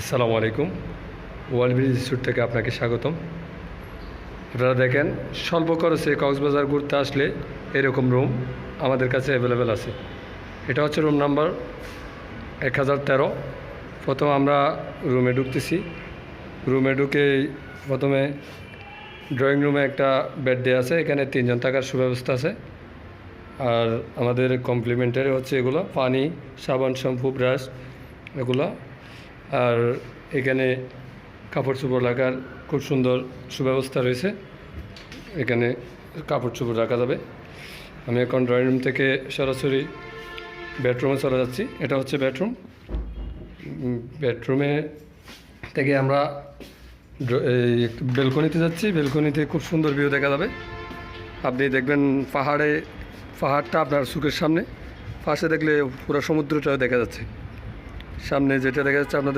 আসসালামু আলাইকুম। World bridge resort থেকে আপনাকে স্বাগতম। আপনারা দেখেন, স্বল্প খরচে কক্সবাজার ঘুরতে আসলে এরকম রুম আমাদের কাছে অ্যাভেলেবেল আছে। এটা হচ্ছে রুম নাম্বার 1013। প্রথম আমরা রুমে ঢুকতেছি। রুমে ঢুকে প্রথমে ড্রয়িং রুমে একটা বেড দেওয়া আছে, এখানে 3 জন থাকার সুব্যবস্থা আছে। আর আমাদের কমপ্লিমেন্টারি হচ্ছে এগুলো পানি, সাবান, শ্যাম্পু, ব্রাশ এগুলো। আর এখানে কাপড় চোপড় রাখার খুব সুন্দর সুব্যবস্থা রয়েছে, এখানে কাপড় চোপড় রাখা যাবে। আমি এখন ড্রয়িং রুম থেকে সরাসরি বেডরুমে চলে যাচ্ছি। এটা হচ্ছে বেডরুম। বেডরুমে থেকে আমরা এই বেলকনিতে যাচ্ছি। বেলকনিতে খুব সুন্দর ভিউ দেখা যাবে। আপনি দেখবেন পাহাড়টা আপনার চোখের সামনে, পাশে দেখলে পুরো সমুদ্রটাও দেখা যাচ্ছে। সামনে যেটা দেখা যাচ্ছে আপনাদের